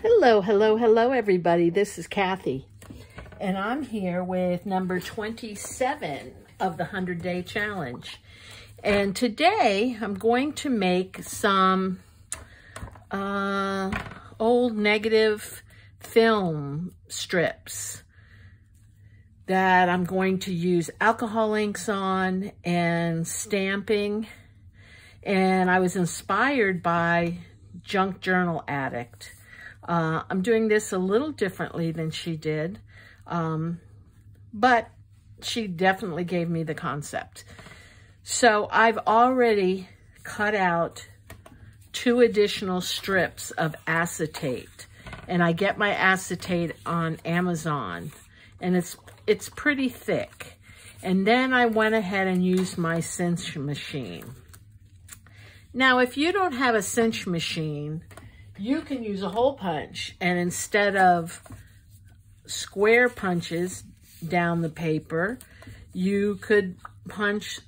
Hello, hello, hello, everybody. This is Kathy, and I'm here with number 27 of the 100-Day Challenge. And today, I'm going to make some old negative film strips that I'm going to use alcohol inks on and stamping. And I was inspired by Junk Journal Addict. I'm doing this a little differently than she did, but she definitely gave me the concept. So I've already cut out 2 additional strips of acetate, and I get my acetate on Amazon, and it's pretty thick. And then I went ahead and used my cinch machine. Now, if you don't have a cinch machine, you can use a hole punch, and instead of square punches down the paper, you could punch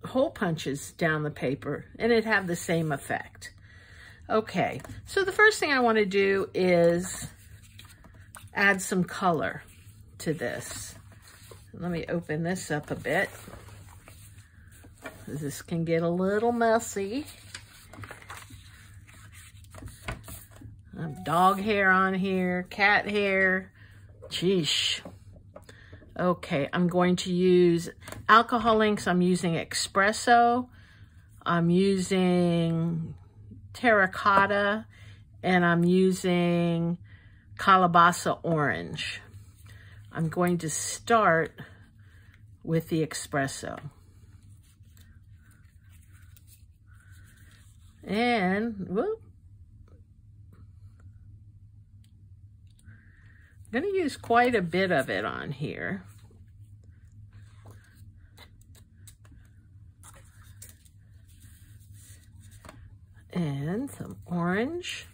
hole punches down the paper, and it'd have the same effect. Okay, so the first thing I want to do is add some color to this. Let me open this up a bit. This can get a little messy. Dog hair on here, cat hair, sheesh. Okay, I'm going to use alcohol inks. I'm using espresso, I'm using terracotta, and I'm using calabaza orange. I'm going to start with the espresso. And, whoop. I'm going to use quite a bit of it on here. And some orange.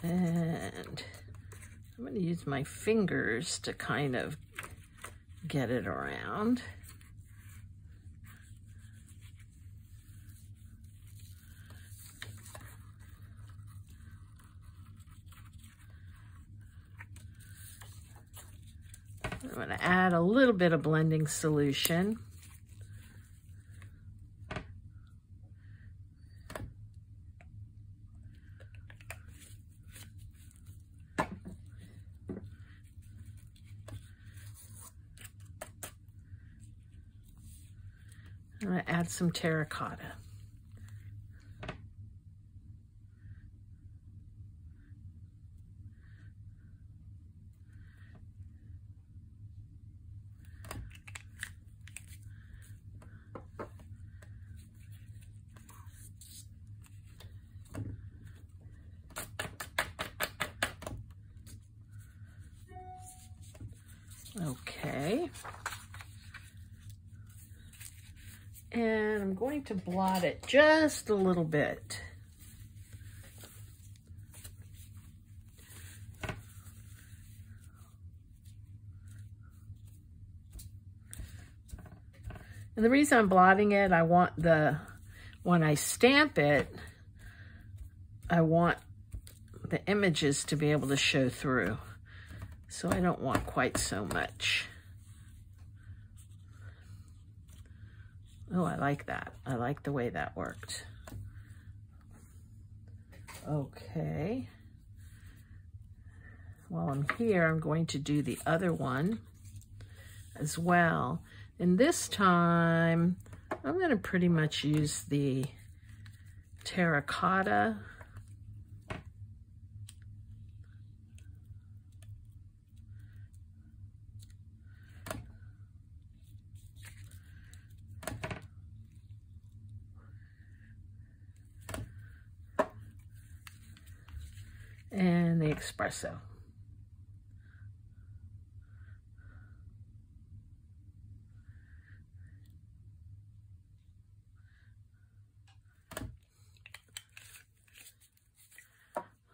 And I'm going to use my fingers to kind of get it around. I'm going to add a little bit of blending solution. I'm going to add some terracotta. Okay. And I'm going to blot it just a little bit. And the reason I'm blotting it, I want when I stamp it, I want the images to be able to show through. So I don't want quite so much. Oh, I like that. I like the way that worked. Okay. While I'm here, I'm going to do the other one as well. And this time, I'm going to pretty much use the terracotta. And the espresso.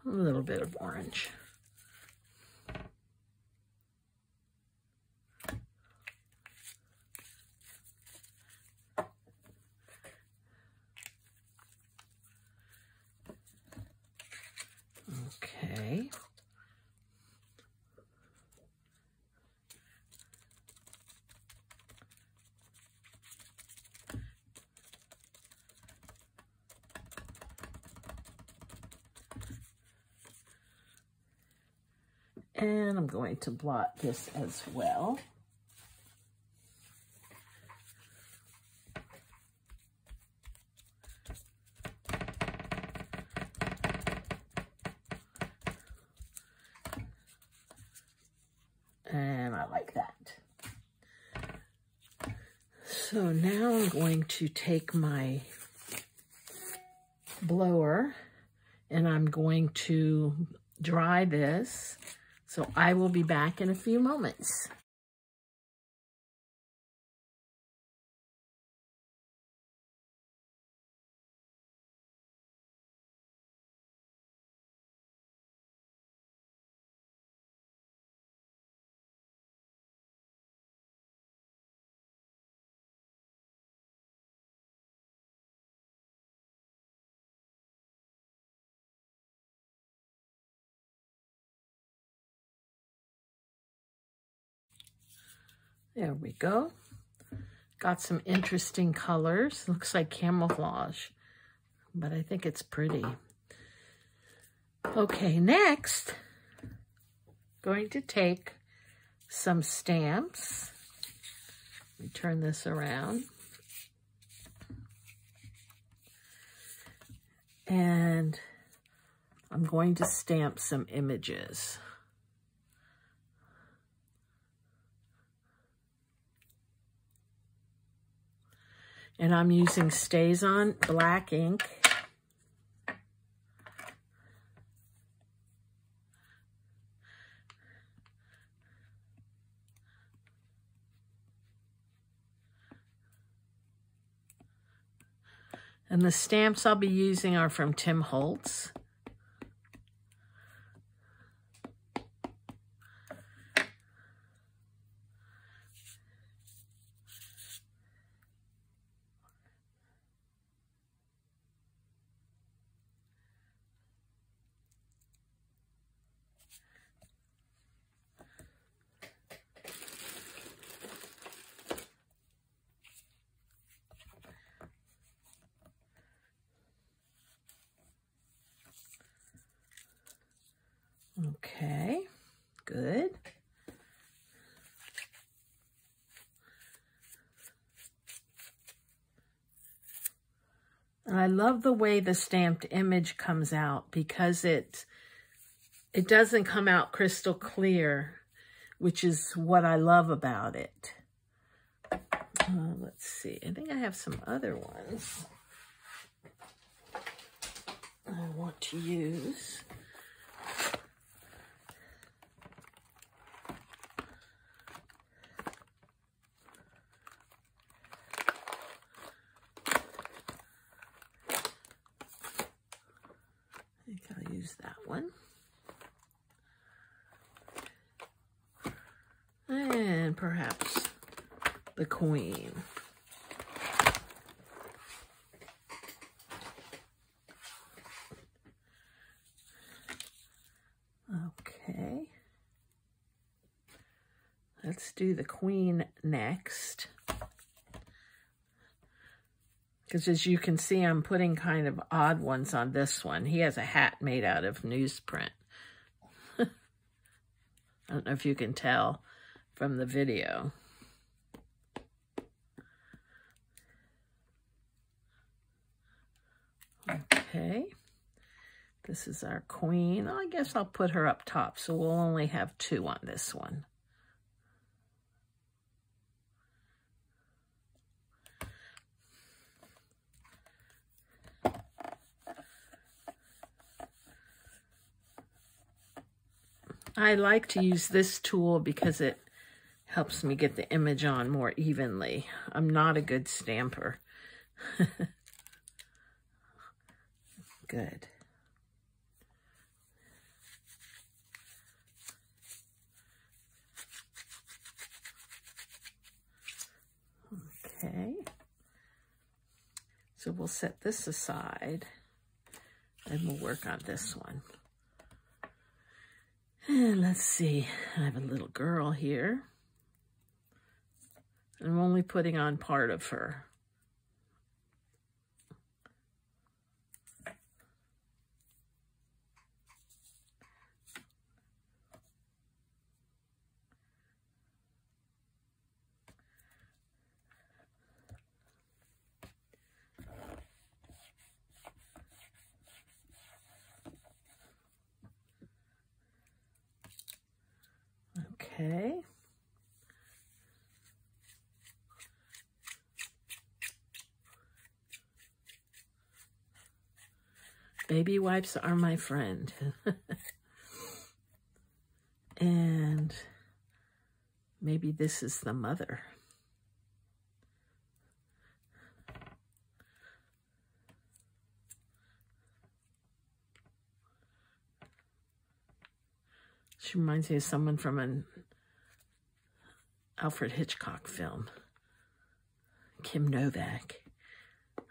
A little bit of orange. Okay. And I'm going to blot this as well. And I like that. So now I'm going to take my blower and I'm going to dry this. So I will be back in a few moments. There we go. Got some interesting colors. Looks like camouflage, but I think it's pretty. Okay, next, going to take some stamps. Let me turn this around. And I'm going to stamp some images. And I'm using StazOn black ink. And the stamps I'll be using are from Tim Holtz. Okay, good. And I love the way the stamped image comes out because it doesn't come out crystal clear, which is what I love about it. Let's see, I think I have some other ones I want to use. I think I'll use that one. And perhaps the Queen. Okay. Let's do the Queen next. Because as you can see, I'm putting kind of odd ones on this one. He has a hat made out of newsprint. I don't know if you can tell from the video. Okay. This is our Queen. I guess I'll put her up top, so we'll only have two on this one. I like to use this tool because it helps me get the image on more evenly. I'm not a good stamper. Good. So we'll set this aside and we'll work on this one. And let's see, I have a little girl here. I'm only putting on part of her. Okay. Baby wipes are my friend. And maybe this is the mother. She reminds me of someone from an Alfred Hitchcock film. Kim Novak.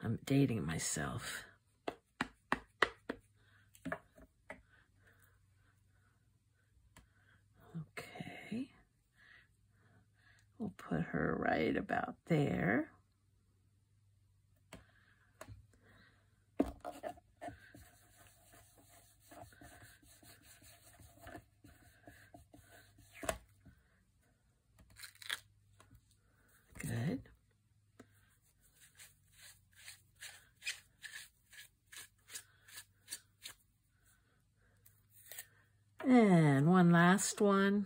I'm dating myself. Okay. We'll put her right about there. Good. And one last one.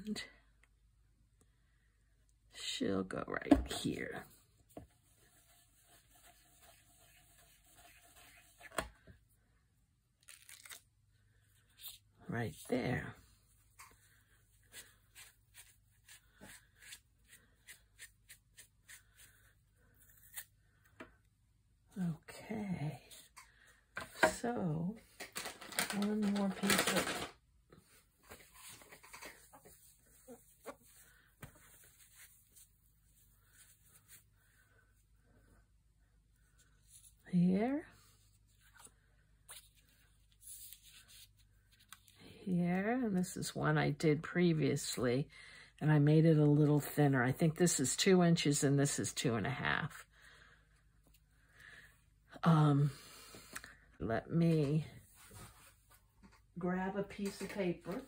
And she'll go right here. Right there. Okay. So, one more piece of here, and this is one I did previously, and I made it a little thinner. I think this is 2 inches and this is 2.5. Let me grab a piece of paper.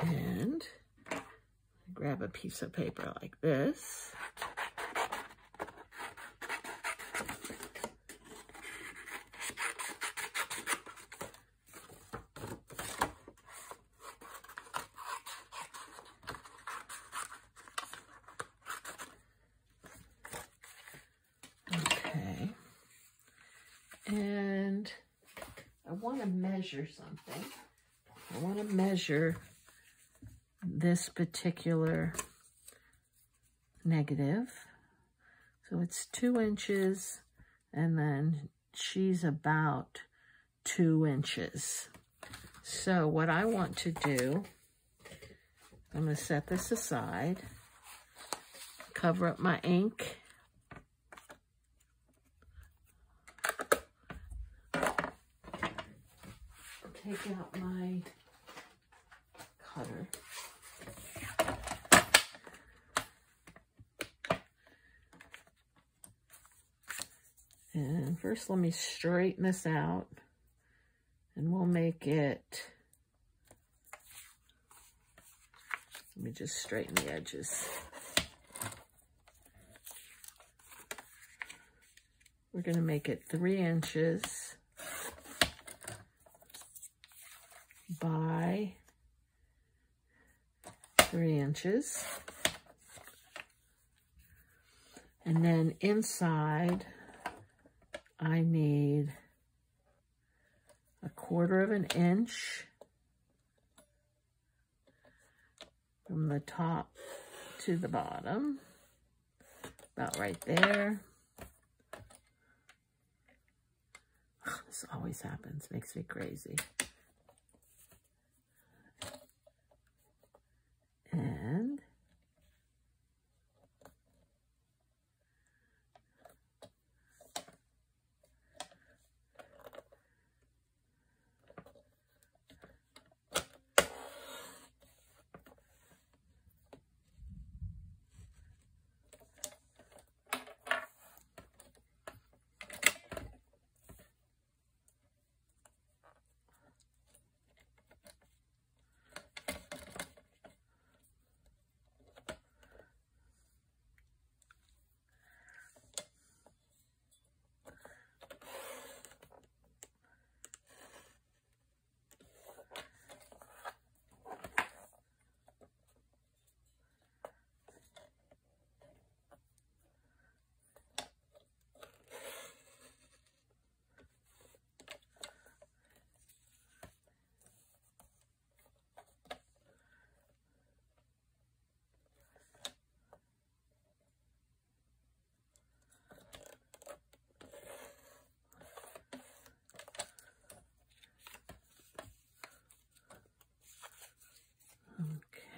And grab a piece of paper like this. Okay. And I want to measure something. I want to measure this particular negative. So it's 2 inches, and then she's about 2 inches. So what I want to do, I'm going to set this aside, cover up my ink. Take out my cutter. And first let me straighten this out, and we'll make it, let me just straighten the edges. We're going to make it 3 inches by 3 inches. And then inside, I need 1/4 of an inch from the top to the bottom, about right there. Oh, this always happens, makes me crazy. And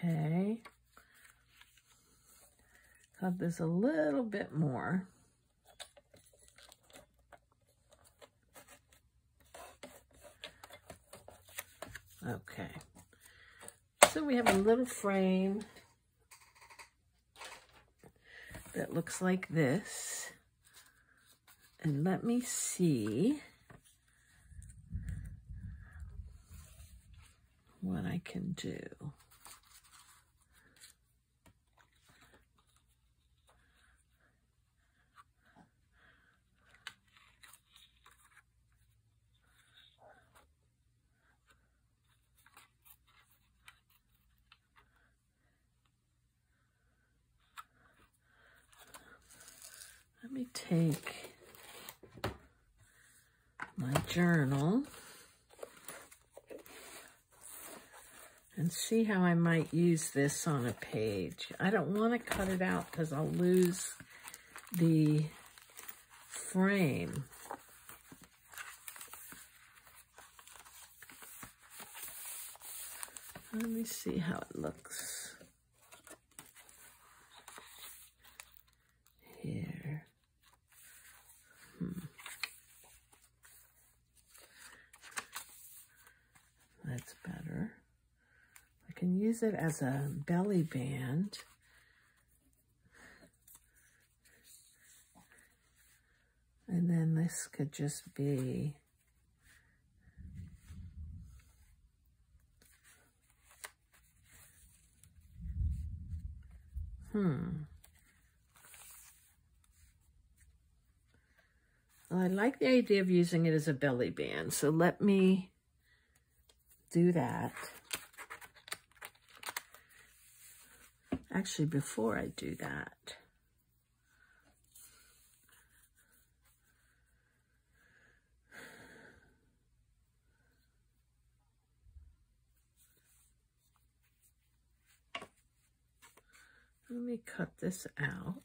okay, cut this a little bit more. Okay, so we have a little frame that looks like this. And let me see what I can do. Let me take my journal and see how I might use this on a page. I don't want to cut it out because I'll lose the frame. Let me see how it looks here. That's better. I can use it as a belly band. And then this could just be Well, I like the idea of using it as a belly band, so let me do that. Actually, before I do that, let me cut this out.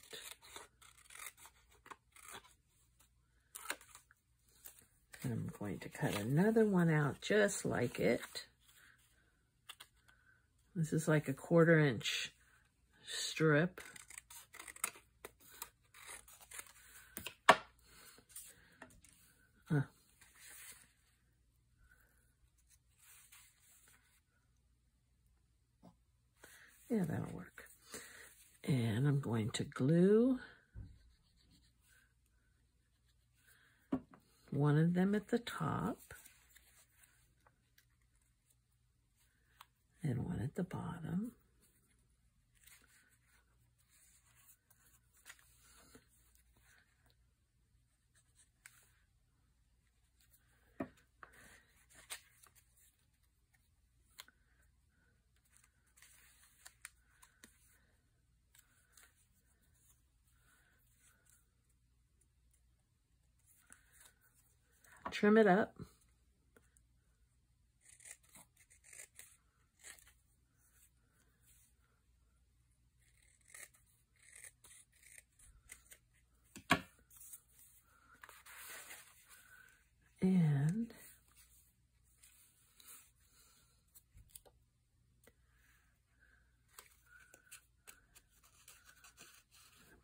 And I'm going to cut another one out just like it. This is like a 1/4 inch strip. Yeah, that'll work. And I'm going to glue one of them at the top and one at the bottom. trim it up. And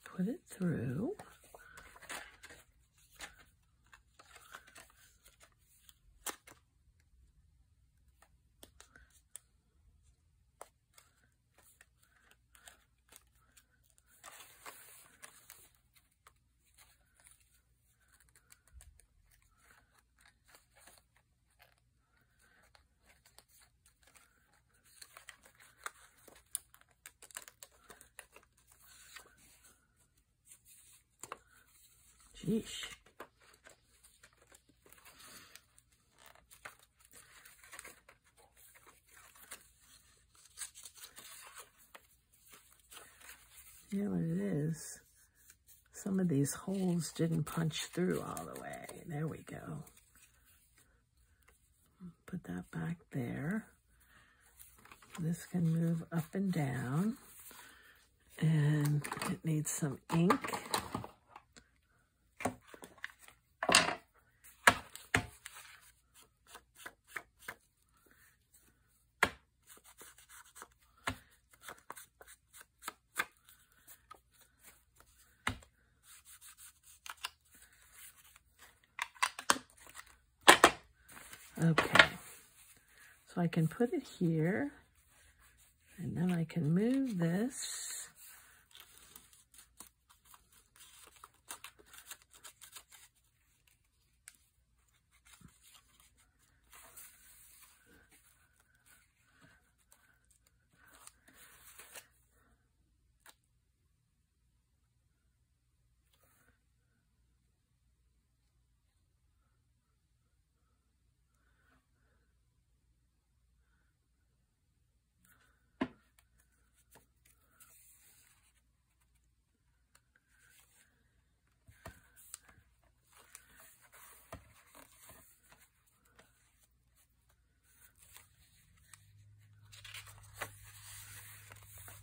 put it through. Sheesh. You know what it is? Some of these holes didn't punch through all the way. There we go. Put that back there. This can move up and down. And it needs some ink. Okay, so I can put it here, and then I can move this.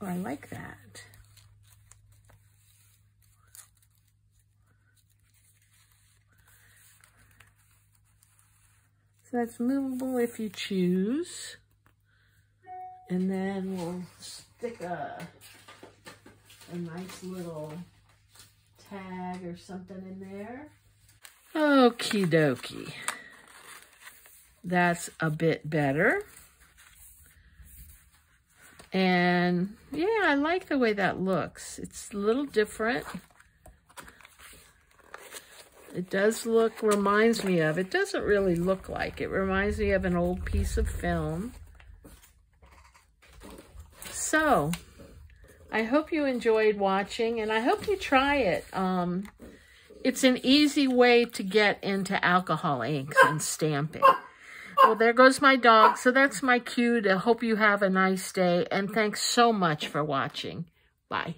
Oh, I like that. So that's movable if you choose. And then we'll stick a nice little tag or something in there. Okie dokie. That's a bit better. And yeah, I like the way that looks. It's a little different. It does look, reminds me of, it doesn't really look like, it reminds me of an old piece of film. So, I hope you enjoyed watching, and I hope you try it. It's an easy way to get into alcohol inks and stamping. Well, there goes my dog. So that's my cue to hope you have a nice day. And thanks so much for watching. Bye.